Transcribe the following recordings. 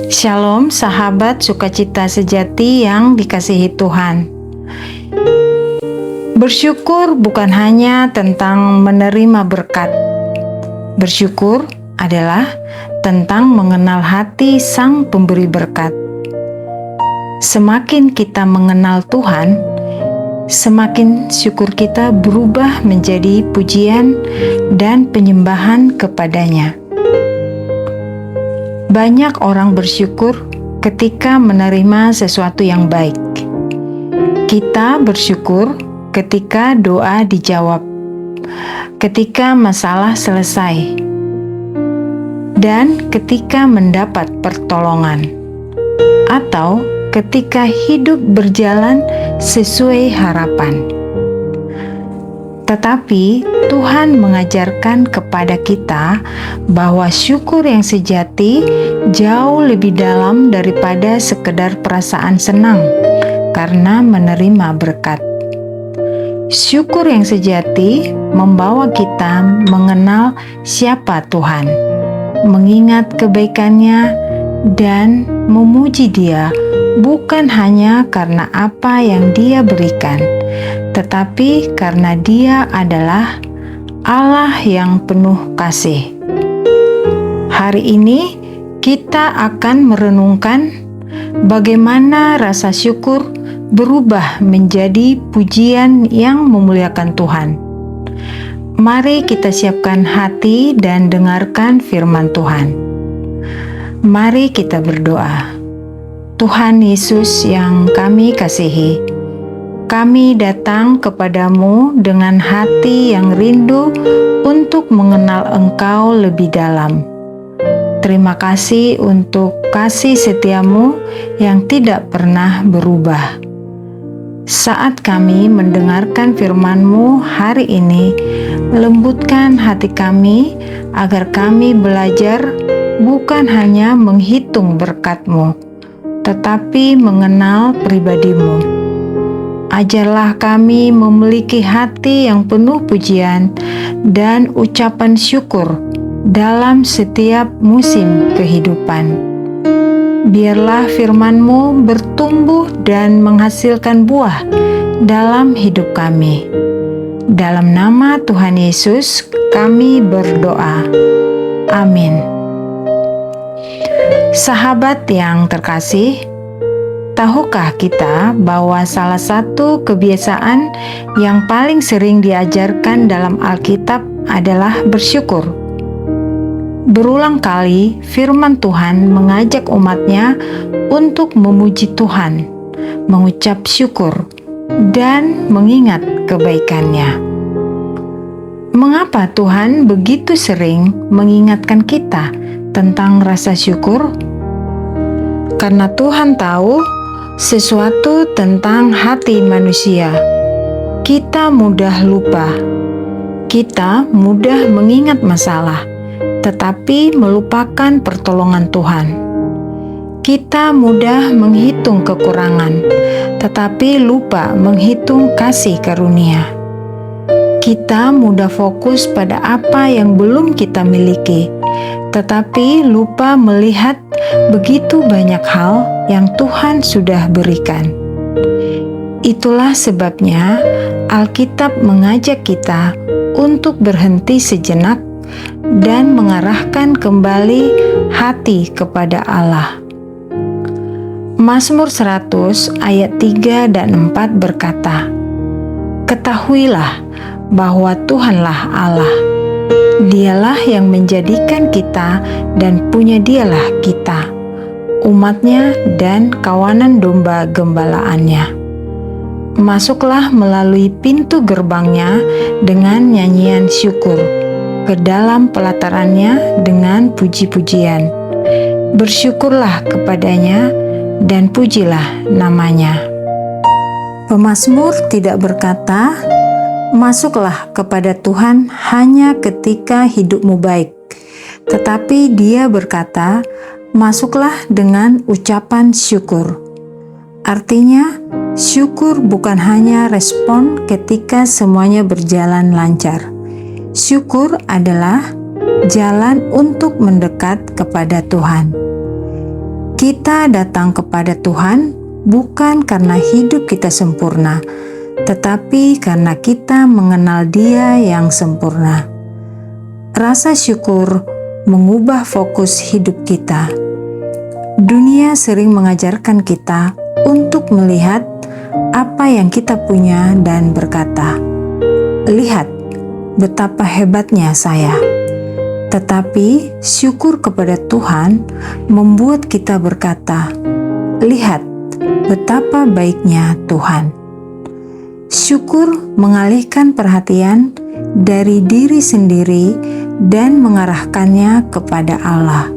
Shalom sahabat sukacita sejati yang dikasihi Tuhan. Bersyukur bukan hanya tentang menerima berkat. Bersyukur adalah tentang mengenal hati Sang Pemberi berkat. Semakin kita mengenal Tuhan, semakin syukur kita berubah menjadi pujian dan penyembahan kepadanya. Banyak orang bersyukur ketika menerima sesuatu yang baik. Kita bersyukur ketika doa dijawab, ketika masalah selesai, dan ketika mendapat pertolongan, atau ketika hidup berjalan sesuai harapan. Tetapi Tuhan mengajarkan kepada kita bahwa syukur yang sejati jauh lebih dalam daripada sekedar perasaan senang karena menerima berkat. Syukur yang sejati membawa kita mengenal siapa Tuhan, mengingat kebaikannya, dan memuji Dia bukan hanya karena apa yang Dia berikan, tetapi karena Dia adalah Allah yang penuh kasih. Hari ini kita akan merenungkan bagaimana rasa syukur berubah menjadi pujian yang memuliakan Tuhan. Mari kita siapkan hati dan dengarkan firman Tuhan. Mari kita berdoa. Tuhan Yesus yang kami kasihi, kami datang kepadamu dengan hati yang rindu untuk mengenal Engkau lebih dalam. Terima kasih untuk kasih setiamu yang tidak pernah berubah. Saat kami mendengarkan firman-Mu hari ini, lembutkan hati kami agar kami belajar bukan hanya menghitung berkat-Mu, tetapi mengenal pribadi-Mu. Ajarlah kami memiliki hati yang penuh pujian dan ucapan syukur dalam setiap musim kehidupan. Biarlah firman-Mu bertumbuh dan menghasilkan buah dalam hidup kami. Dalam nama Tuhan Yesus kami berdoa. Amin. Sahabat yang terkasih, tahukah kita bahwa salah satu kebiasaan yang paling sering diajarkan dalam Alkitab adalah bersyukur? Berulang kali firman Tuhan mengajak umatnya untuk memuji Tuhan, mengucap syukur, dan mengingat kebaikannya. Mengapa Tuhan begitu sering mengingatkan kita tentang rasa syukur? Karena Tuhan tahu sesuatu tentang hati manusia. Kita mudah lupa, kita mudah mengingat masalah, tetapi melupakan pertolongan Tuhan. Kita mudah menghitung kekurangan, tetapi lupa menghitung kasih karunia. Kita mudah fokus pada apa yang belum kita miliki, tetapi lupa melihat begitu banyak hal yang Tuhan sudah berikan. Itulah sebabnya Alkitab mengajak kita untuk berhenti sejenak dan mengarahkan kembali hati kepada Allah. Mazmur 100 ayat 3 dan 4 berkata, "Ketahuilah bahwa Tuhanlah Allah. Dialah yang menjadikan kita dan punya Dialah kita, umatnya dan kawanan domba gembalaannya. Masuklah melalui pintu gerbangnya dengan nyanyian syukur, ke dalam pelatarannya dengan puji-pujian. Bersyukurlah kepadanya dan pujilah namanya." Pemazmur tidak berkata, "Masuklah kepada Tuhan hanya ketika hidupmu baik," tetapi dia berkata, "Masuklah dengan ucapan syukur." Artinya, syukur bukan hanya respon ketika semuanya berjalan lancar. Syukur adalah jalan untuk mendekat kepada Tuhan. Kita datang kepada Tuhan bukan karena hidup kita sempurna, tetapi karena kita mengenal Dia yang sempurna. Rasa syukur mengubah fokus hidup kita. Dunia sering mengajarkan kita untuk melihat apa yang kita punya dan berkata, "Lihat betapa hebatnya saya." Tetapi syukur kepada Tuhan membuat kita berkata, "Lihat betapa baiknya Tuhan." Syukur mengalihkan perhatian dari diri sendiri dan mengarahkannya kepada Allah.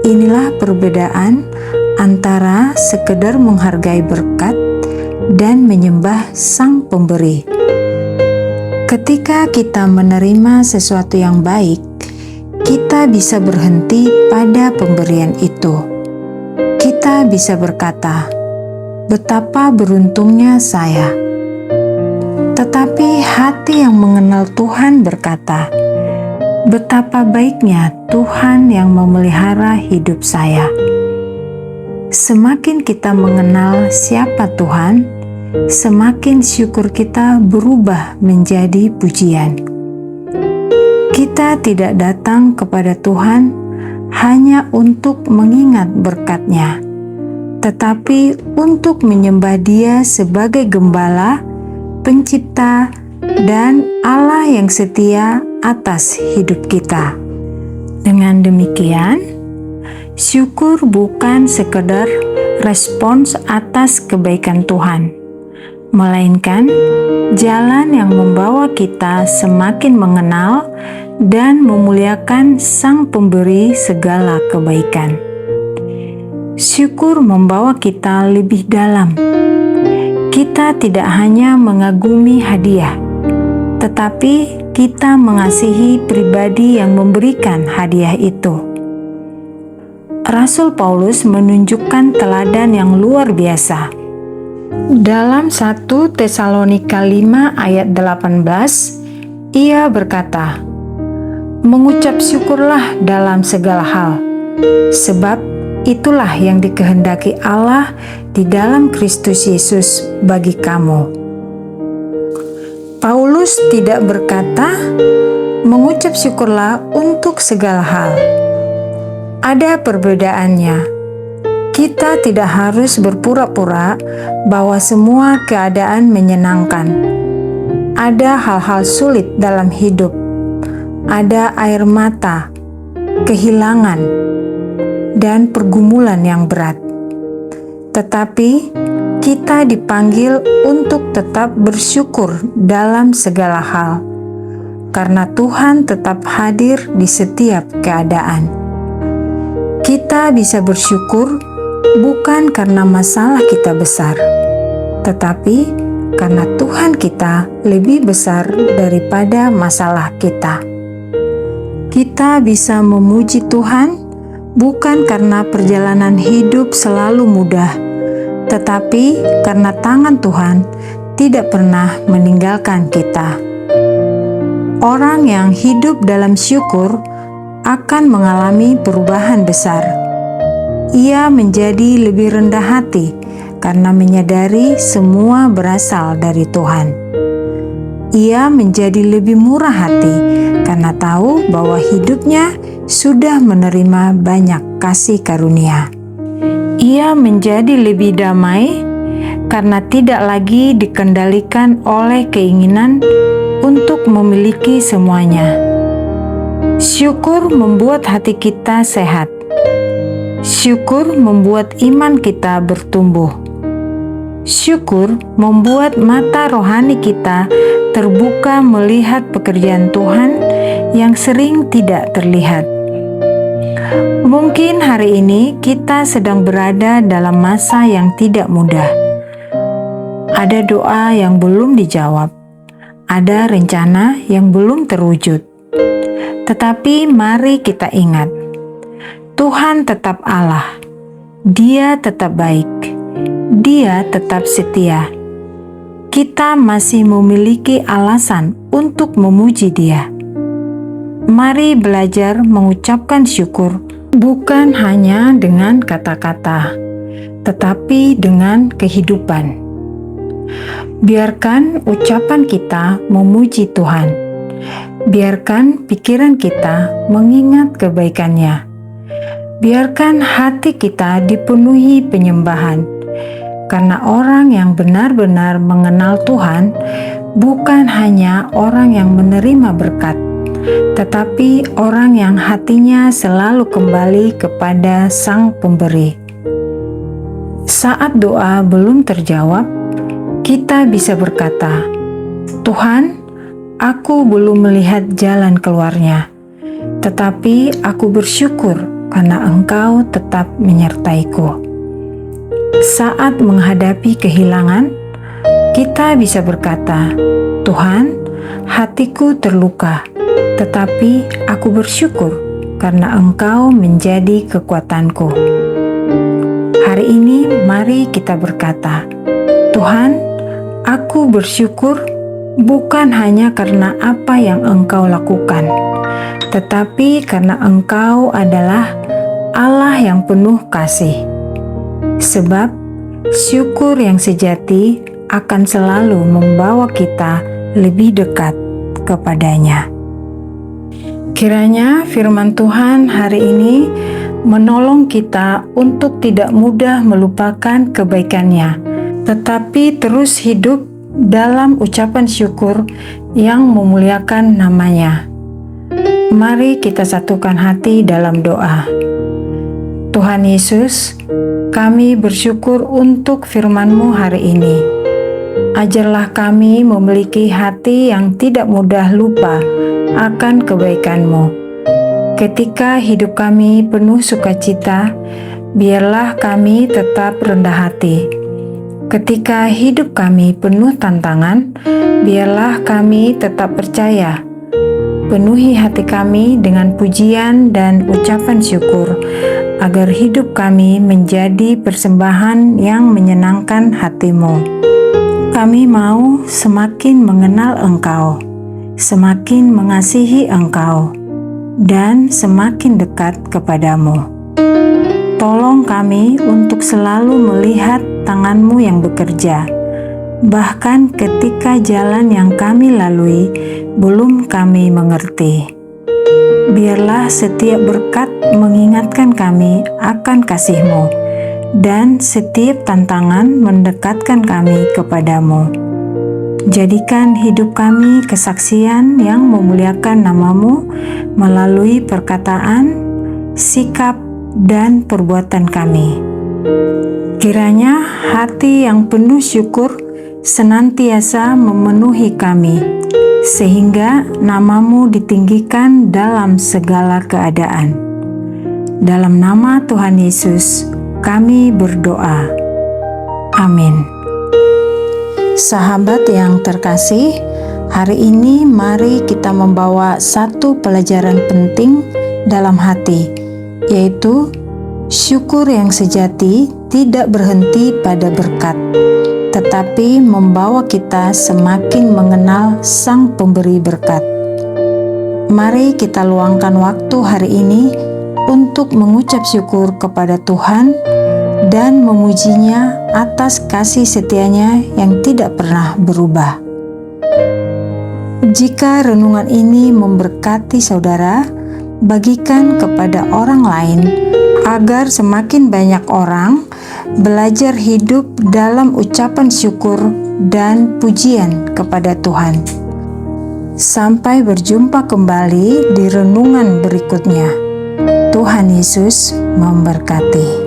Inilah perbedaan antara sekedar menghargai berkat dan menyembah Sang Pemberi. Ketika kita menerima sesuatu yang baik, kita bisa berhenti pada pemberian itu. Kita bisa berkata, "Betapa beruntungnya saya." Tetapi hati yang mengenal Tuhan berkata, "Betapa baiknya Tuhan yang memelihara hidup saya." Semakin kita mengenal siapa Tuhan, semakin syukur kita berubah menjadi pujian. Kita tidak datang kepada Tuhan hanya untuk mengingat berkat-Nya, tetapi untuk menyembah Dia sebagai Gembala, Pencipta, dan Allah yang setia atas hidup kita. Dengan demikian, syukur bukan sekedar respons atas kebaikan Tuhan, melainkan jalan yang membawa kita semakin mengenal dan memuliakan Sang Pemberi segala kebaikan. Syukur membawa kita lebih dalam. Kita tidak hanya mengagumi hadiah, tetapi kita mengasihi pribadi yang memberikan hadiah itu. Rasul Paulus menunjukkan teladan yang luar biasa. Dalam 1 Tesalonika 5 ayat 18, ia berkata, "Mengucap syukurlah dalam segala hal, sebab itulah yang dikehendaki Allah di dalam Kristus Yesus bagi kamu." Paulus tidak berkata, "Mengucap syukurlah untuk segala hal." Ada perbedaannya. Kita tidak harus berpura-pura bahwa semua keadaan menyenangkan. Ada hal-hal sulit dalam hidup. Ada air mata, kehilangan, dan pergumulan yang berat. Tetapi kita dipanggil untuk tetap bersyukur dalam segala hal, karena Tuhan tetap hadir di setiap keadaan. Kita bisa bersyukur bukan karena masalah kita besar, tetapi karena Tuhan kita lebih besar daripada masalah kita. Kita bisa memuji Tuhan bukan karena perjalanan hidup selalu mudah, tetapi karena tangan Tuhan tidak pernah meninggalkan kita. Orang yang hidup dalam syukur akan mengalami perubahan besar. Ia menjadi lebih rendah hati karena menyadari semua berasal dari Tuhan. Ia menjadi lebih murah hati karena tahu bahwa hidupnya sudah menerima banyak kasih karunia. Ia menjadi lebih damai karena tidak lagi dikendalikan oleh keinginan untuk memiliki semuanya. Syukur membuat hati kita sehat. Syukur membuat iman kita bertumbuh. Syukur membuat mata rohani kita terbuka melihat pekerjaan Tuhan yang sering tidak terlihat. Mungkin hari ini kita sedang berada dalam masa yang tidak mudah. Ada doa yang belum dijawab. Ada rencana yang belum terwujud. Tetapi mari kita ingat, Tuhan tetap Allah. Dia tetap baik. Dia tetap setia. Kita masih memiliki alasan untuk memuji Dia. Mari belajar mengucapkan syukur bukan hanya dengan kata-kata, tetapi dengan kehidupan. Biarkan ucapan kita memuji Tuhan. Biarkan pikiran kita mengingat kebaikan-Nya. Biarkan hati kita dipenuhi penyembahan, karena orang yang benar-benar mengenal Tuhan bukan hanya orang yang menerima berkat, tetapi orang yang hatinya selalu kembali kepada Sang Pemberi. Saat doa belum terjawab, kita bisa berkata, "Tuhan, aku belum melihat jalan keluarnya, tetapi aku bersyukur karena Engkau tetap menyertaiku." Saat menghadapi kehilangan, kita bisa berkata, "Tuhan, hatiku terluka, tetapi aku bersyukur karena Engkau menjadi kekuatanku." Hari ini mari kita berkata, "Tuhan, aku bersyukur bukan hanya karena apa yang Engkau lakukan, tetapi karena Engkau adalah Allah yang penuh kasih." Sebab syukur yang sejati akan selalu membawa kita lebih dekat kepada-Nya. Kiranya firman Tuhan hari ini menolong kita untuk tidak mudah melupakan kebaikan-Nya, tetapi terus hidup dalam ucapan syukur yang memuliakan nama-Nya. Mari kita satukan hati dalam doa. Tuhan Yesus, kami bersyukur untuk firman-Mu hari ini. Ajarlah kami memiliki hati yang tidak mudah lupa akan kebaikan-Mu. Ketika hidup kami penuh sukacita, biarlah kami tetap rendah hati. Ketika hidup kami penuh tantangan, biarlah kami tetap percaya. Penuhi hati kami dengan pujian dan ucapan syukur, agar hidup kami menjadi persembahan yang menyenangkan hati-Mu. Kami mau semakin mengenal Engkau, semakin mengasihi Engkau, dan semakin dekat kepada-Mu. Tolong kami untuk selalu melihat tangan-Mu yang bekerja, bahkan ketika jalan yang kami lalui belum kami mengerti. Biarlah setiap berkat mengingatkan kami akan kasih-Mu, dan setiap tantangan mendekatkan kami kepada-Mu. Jadikan hidup kami kesaksian yang memuliakan nama-Mu melalui perkataan, sikap, dan perbuatan kami. Kiranya hati yang penuh syukur senantiasa memenuhi kami, sehingga nama-Mu ditinggikan dalam segala keadaan. Dalam nama Tuhan Yesus, kami berdoa. Amin. Sahabat yang terkasih, hari ini mari kita membawa satu pelajaran penting dalam hati, yaitu syukur yang sejati tidak berhenti pada berkat, tetapi membawa kita semakin mengenal Sang Pemberi berkat. Mari kita luangkan waktu hari ini untuk mengucap syukur kepada Tuhan dan memuji-Nya atas kasih setia-Nya yang tidak pernah berubah. Jika renungan ini memberkati saudara, bagikan kepada orang lain agar semakin banyak orang belajar hidup dalam ucapan syukur dan pujian kepada Tuhan. Sampai berjumpa kembali di renungan berikutnya. Tuhan Yesus memberkati.